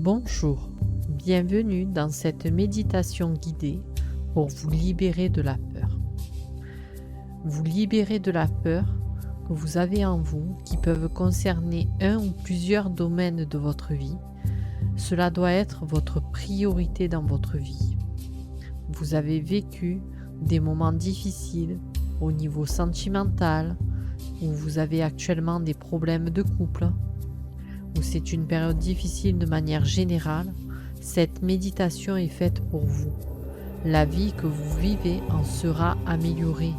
Bonjour, bienvenue dans cette méditation guidée pour vous libérer de la peur. Vous libérer de la peur que vous avez en vous qui peuvent concerner un ou plusieurs domaines de votre vie. Cela doit être votre priorité dans votre vie. Vous avez vécu des moments difficiles au niveau sentimental, où vous avez actuellement des problèmes de couple, où c'est une période difficile de manière générale. Cette méditation est faite pour vous. La vie que vous vivez en sera améliorée.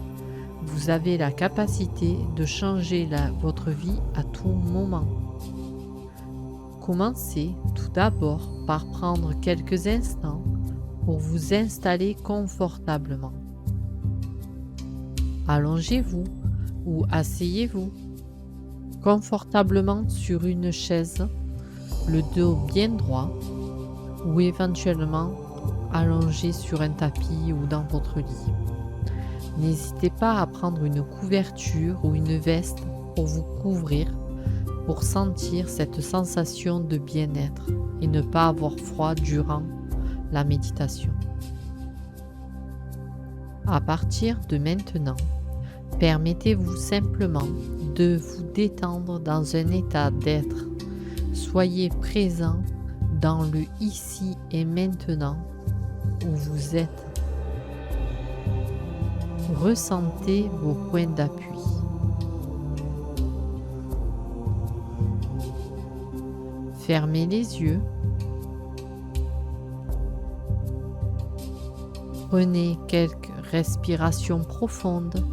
Vous avez la capacité de changer votre vie à tout moment. Commencez tout d'abord par prendre quelques instants pour vous installer confortablement. Allongez-vous ou asseyez-vous confortablement sur une chaise, le dos bien droit, ou éventuellement allongé sur un tapis ou dans votre lit. N'hésitez pas à prendre une couverture ou une veste pour vous couvrir, pour sentir cette sensation de bien-être et ne pas avoir froid durant la méditation. À partir de maintenant, permettez-vous simplement de vous détendre dans un état d'être. Soyez présent dans le ici et maintenant où vous êtes. Ressentez vos points d'appui. Fermez les yeux. Prenez quelques respirations profondes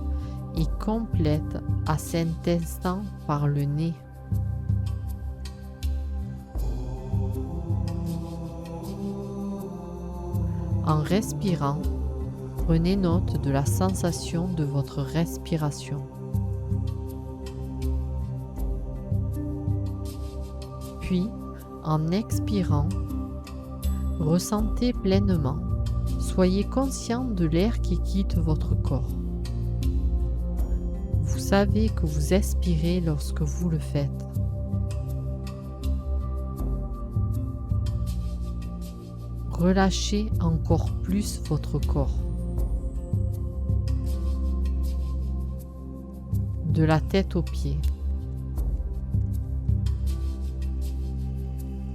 et complètes à cet instant par le nez. En respirant, prenez note de la sensation de votre respiration. Puis, en expirant, ressentez pleinement. Soyez conscient de l'air qui quitte votre corps. Vous savez que vous expirez lorsque vous le faites. Relâchez encore plus votre corps. De la tête aux pieds.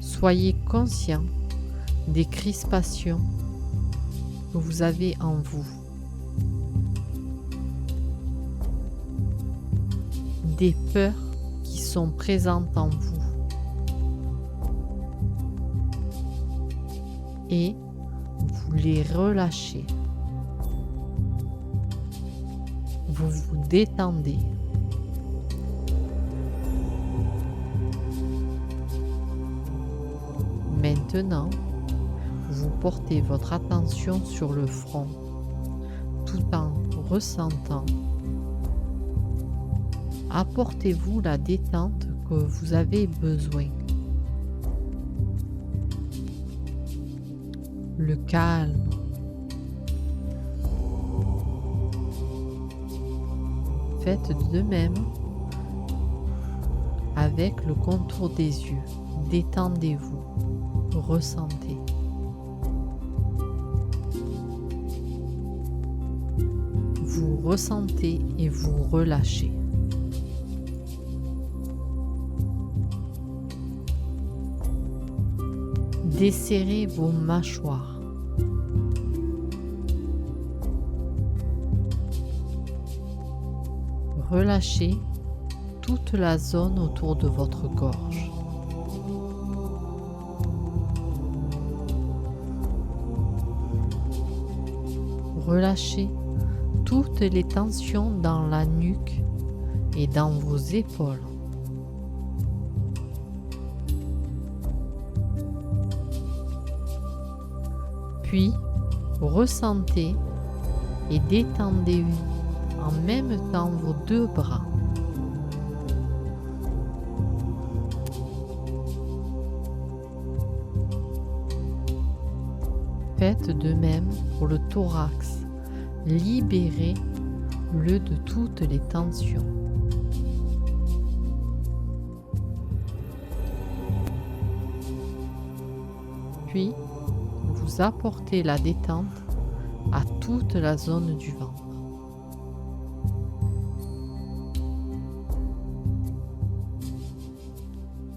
Soyez conscient des crispations que vous avez en vous. Des peurs qui sont présentes en vous. Et vous les relâchez. Vous vous détendez. Maintenant, vous portez votre attention sur le front, tout en ressentant. Apportez-vous la détente que vous avez besoin. Le calme. Faites de même avec le contour des yeux. Détendez-vous. Ressentez. Vous ressentez et vous relâchez. Desserrez vos mâchoires. Relâchez toute la zone autour de votre gorge. Relâchez toutes les tensions dans la nuque et dans vos épaules. Puis, ressentez et détendez-vous en même temps vos deux bras. Faites de même pour le thorax. Libérez-le de toutes les tensions. Puis, vous apportez la détente à toute la zone du ventre.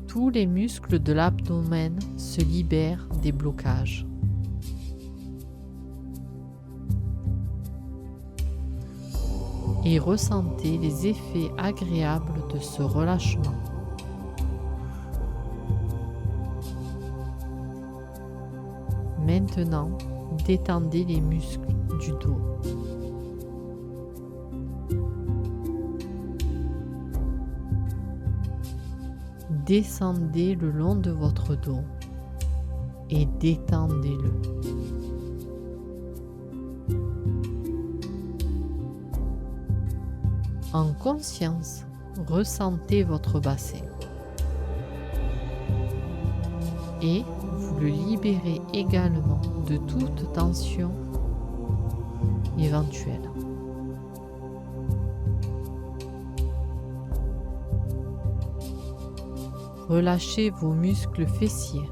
Tous les muscles de l'abdomen se libèrent des blocages. Et ressentez les effets agréables de ce relâchement. Maintenant, détendez les muscles du dos. Descendez le long de votre dos et détendez-le. En conscience, ressentez votre bassin et vous le libérez également de toute tension éventuelle. Relâchez vos muscles fessiers.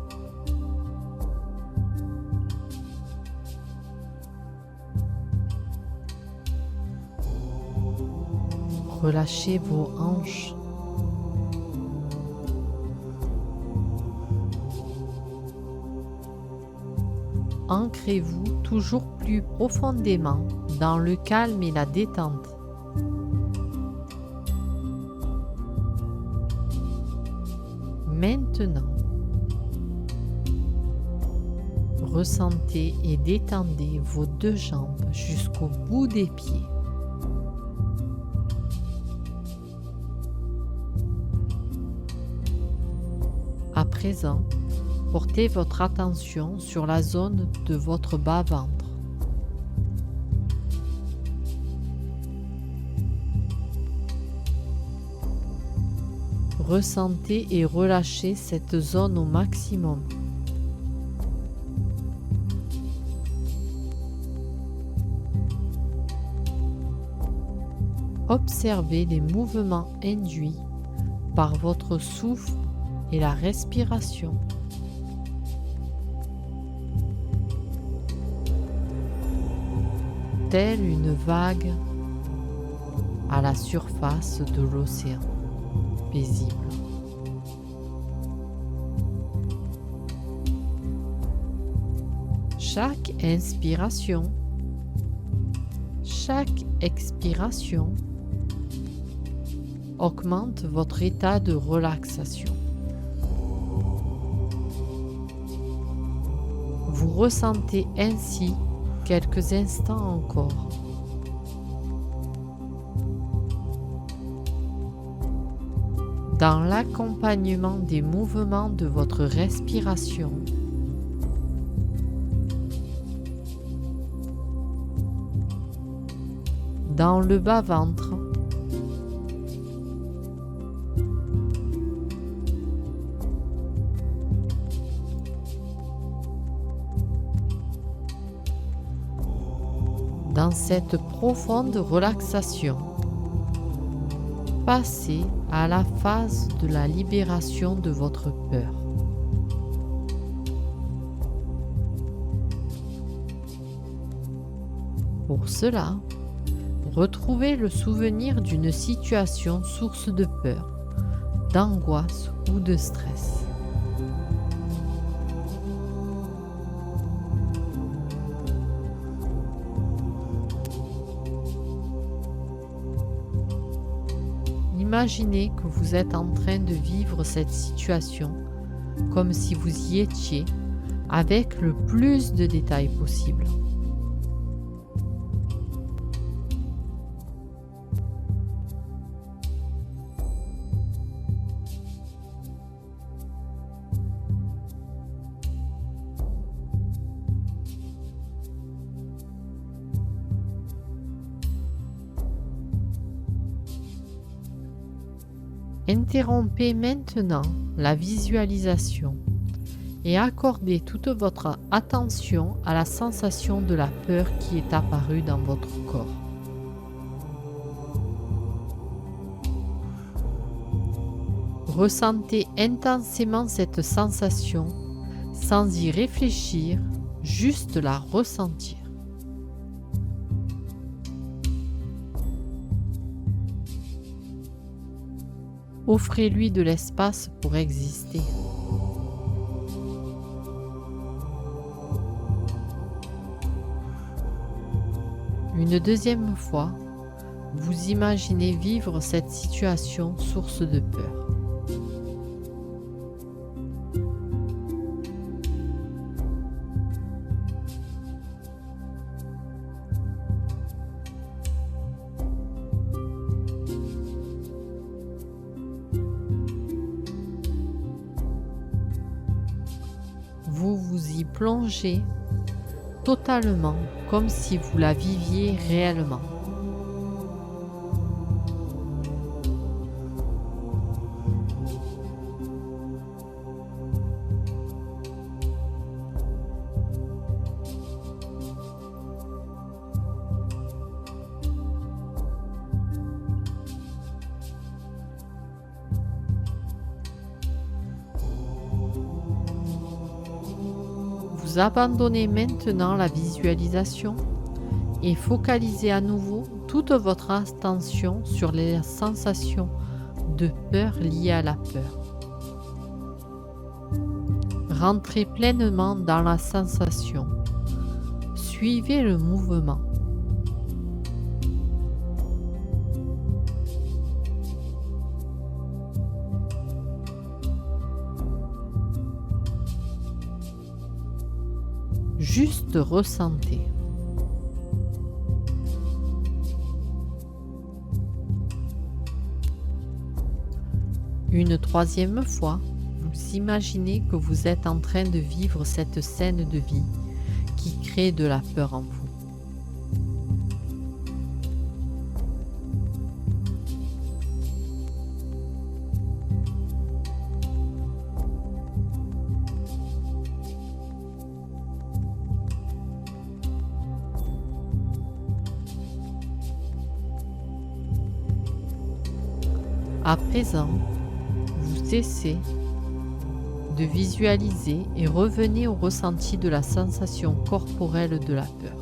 Relâchez vos hanches. Ancrez-vous toujours plus profondément dans le calme et la détente. Maintenant, ressentez et détendez vos deux jambes jusqu'au bout des pieds. À présent, portez votre attention sur la zone de votre bas-ventre. Ressentez et relâchez cette zone au maximum. Observez les mouvements induits par votre souffle et la respiration. Telle une vague à la surface de l'océan paisible. Chaque inspiration, chaque expiration augmente votre état de relaxation. Vous ressentez ainsi quelques instants encore. Dans l'accompagnement des mouvements de votre respiration, dans le bas-ventre, dans cette profonde relaxation, passez à la phase de la libération de votre peur. Pour cela, retrouvez le souvenir d'une situation source de peur, d'angoisse ou de stress. Imaginez que vous êtes en train de vivre cette situation comme si vous y étiez avec le plus de détails possible. Interrompez maintenant la visualisation et accordez toute votre attention à la sensation de la peur qui est apparue dans votre corps. Ressentez intensément cette sensation, sans y réfléchir, juste la ressentir. Offrez-lui de l'espace pour exister. Une deuxième fois, vous imaginez vivre cette situation source de peur. Vous vous y plongez totalement comme si vous la viviez réellement. Vous abandonnez maintenant la visualisation et focalisez à nouveau toute votre attention sur les sensations de peur liées à la peur. Rentrez pleinement dans la sensation. Suivez le mouvement. Juste ressentez. Une troisième fois, vous imaginez que vous êtes en train de vivre cette scène de vie qui crée de la peur en vous. À présent, vous cessez de visualiser et revenez au ressenti de la sensation corporelle de la peur.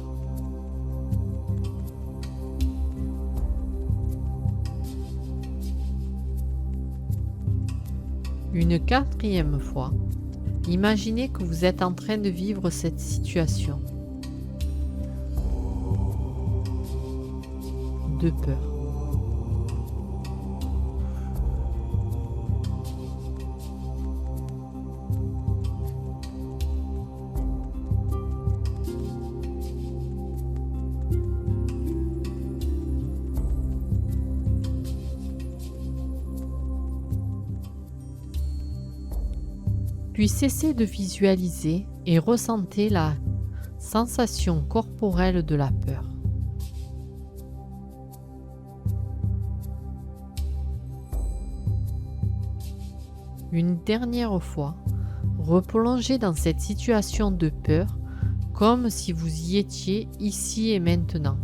Une quatrième fois, imaginez que vous êtes en train de vivre cette situation de peur. Puis cessez de visualiser et ressentez la sensation corporelle de la peur. Une dernière fois, replongez dans cette situation de peur comme si vous y étiez ici et maintenant.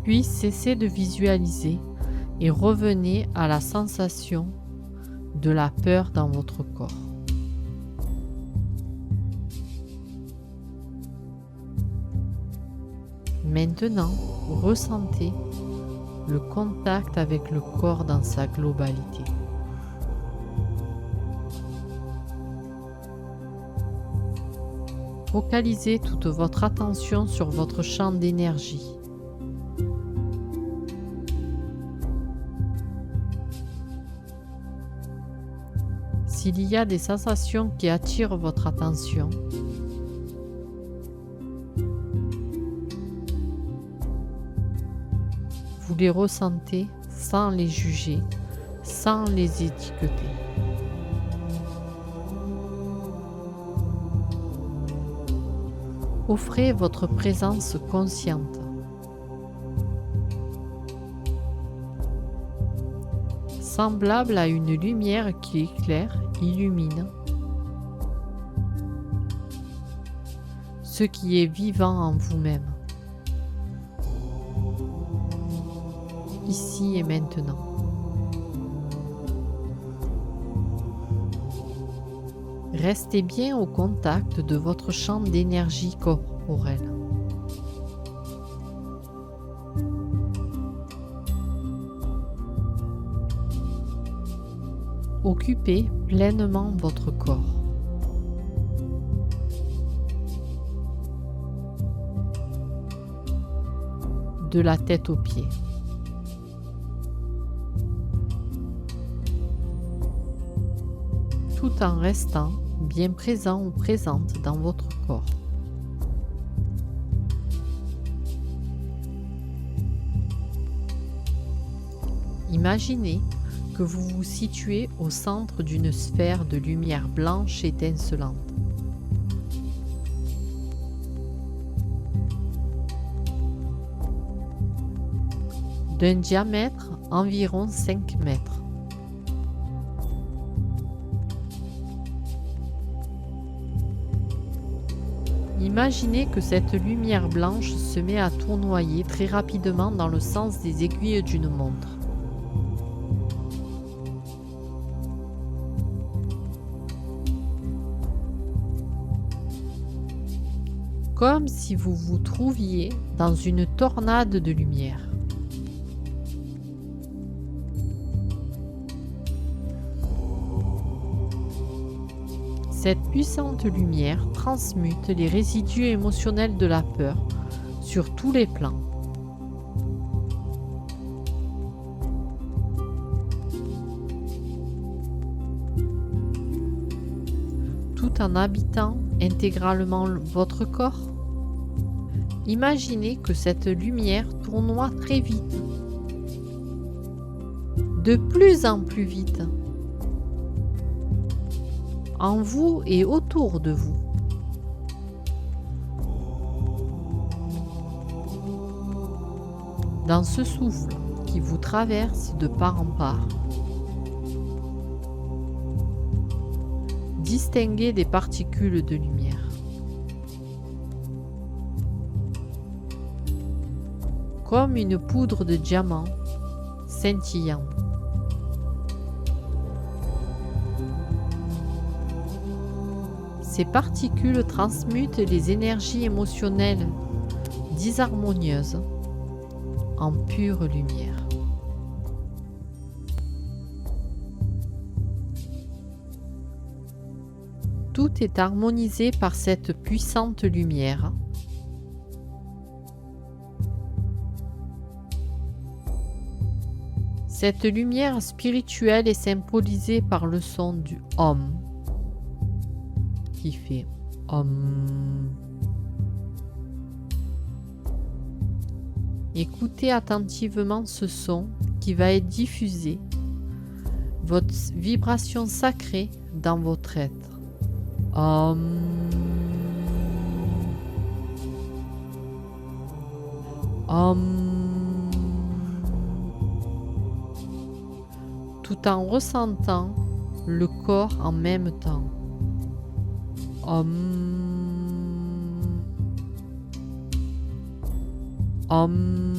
Puis cessez de visualiser et revenez à la sensation de la peur dans votre corps. Maintenant, ressentez le contact avec le corps dans sa globalité. Focalisez toute votre attention sur votre champ d'énergie. S'il y a des sensations qui attirent votre attention, vous les ressentez sans les juger, sans les étiqueter. Offrez votre présence consciente. semblable à une lumière qui éclaire, illumine ce qui est vivant en vous-même, ici et maintenant. Restez bien au contact de votre champ d'énergie corporelle. Occupez pleinement votre corps. De la tête aux pieds. Tout en restant bien présent ou présente dans votre corps. Imaginez que vous vous situez au centre d'une sphère de lumière blanche étincelante. D'un diamètre environ 5 mètres. Imaginez que cette lumière blanche se met à tournoyer très rapidement dans le sens des aiguilles d'une montre. Comme si vous vous trouviez dans une tornade de lumière. Cette puissante lumière transmute les résidus émotionnels de la peur sur tous les plans. Tout en habitant intégralement votre corps. Imaginez que cette lumière tournoie très vite, de plus en plus vite, en vous et autour de vous. Dans ce souffle qui vous traverse de part en part, distinguez des particules de lumière. Comme une poudre de diamant scintillant. Ces particules transmutent les énergies émotionnelles disharmonieuses en pure lumière. Tout est harmonisé par cette puissante lumière. Cette lumière spirituelle est symbolisée par le son du Om, qui fait Om. Écoutez attentivement ce son qui va être diffusé, votre vibration sacrée dans votre être. Om. Om. Tout en ressentant le corps en même temps. Om. Om.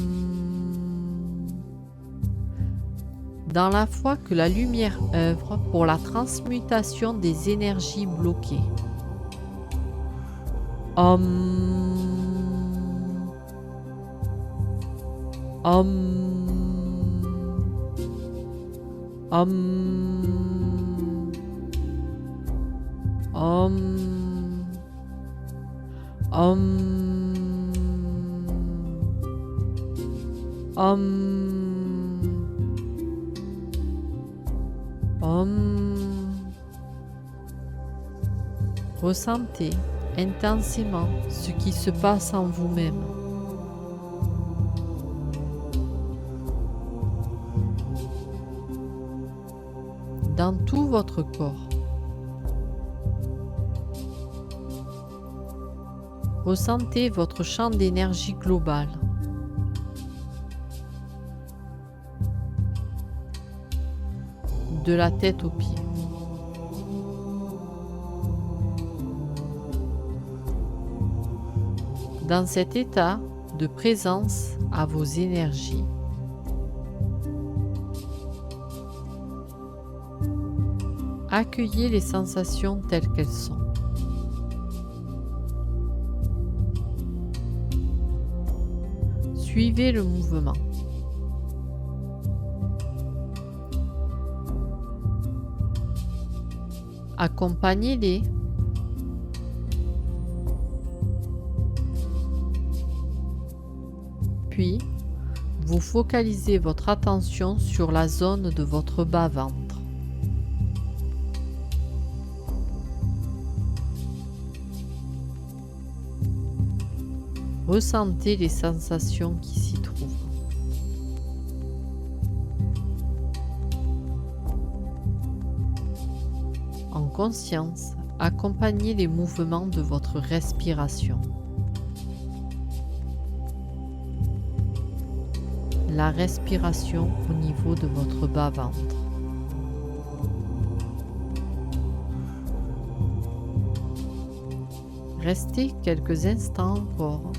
Dans la foi que la lumière œuvre pour la transmutation des énergies bloquées. Om. Om. Om. Om. Om. Om. Om. Ressentez intensément ce qui se passe en vous-même. Dans tout votre corps. Ressentez votre champ d'énergie global. de la tête aux pieds. Dans cet état de présence à vos énergies, accueillez les sensations telles qu'elles sont. Suivez le mouvement. Accompagnez-les. Puis, vous focalisez votre attention sur la zone de votre bas-ventre. Ressentez les sensations qui s'y trouvent. En conscience, accompagnez les mouvements de votre respiration. La respiration au niveau de votre bas-ventre. Restez quelques instants encore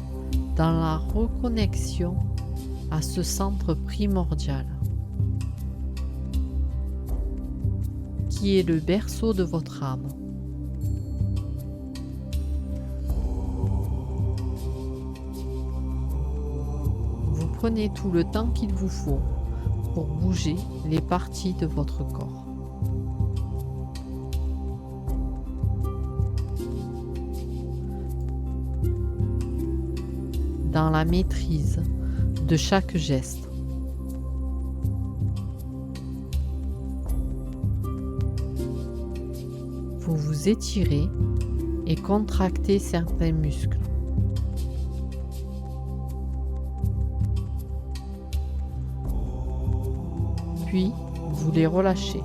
dans la reconnexion à ce centre primordial, qui est le berceau de votre âme. Vous prenez tout le temps qu'il vous faut pour bouger les parties de votre corps. Dans la maîtrise de chaque geste. Vous vous étirez et contractez certains muscles. Puis, vous les relâchez.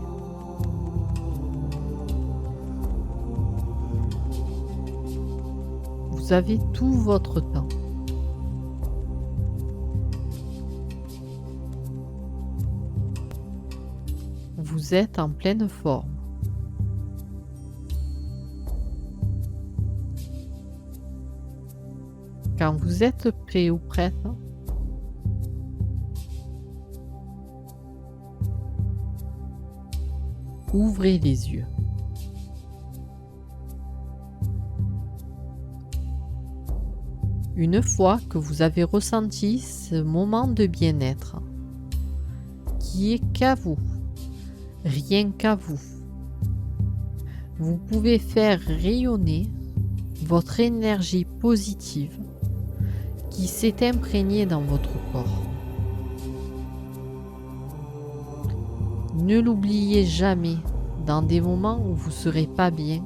Vous avez tout votre temps. Vous êtes en pleine forme. Quand vous êtes prêt ou prête, ouvrez les yeux. Une fois que vous avez ressenti ce moment de bien-être, qui est qu'à vous, rien qu'à vous, vous pouvez faire rayonner votre énergie positive qui s'est imprégnée dans votre corps. Ne l'oubliez jamais, dans des moments où vous ne serez pas bien,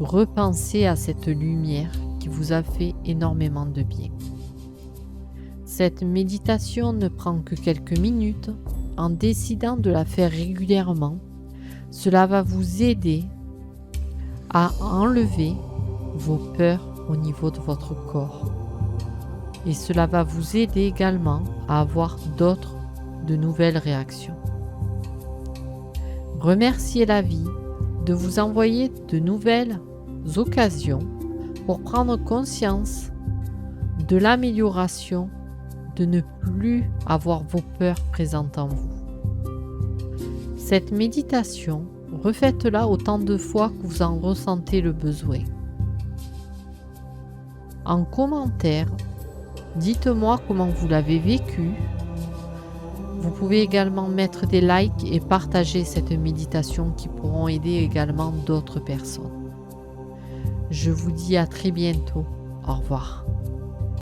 repensez à cette lumière qui vous a fait énormément de bien. Cette méditation ne prend que quelques minutes. En décidant de la faire régulièrement, cela va vous aider à enlever vos peurs au niveau de votre corps. Et cela va vous aider également à avoir de nouvelles réactions. Remerciez la vie de vous envoyer de nouvelles occasions pour prendre conscience de l'amélioration, de ne plus avoir vos peurs présentes en vous. Cette méditation, refaites-la autant de fois que vous en ressentez le besoin. En commentaire, dites-moi comment vous l'avez vécu. Vous pouvez également mettre des likes et partager cette méditation qui pourront aider également d'autres personnes. Je vous dis à très bientôt. Au revoir.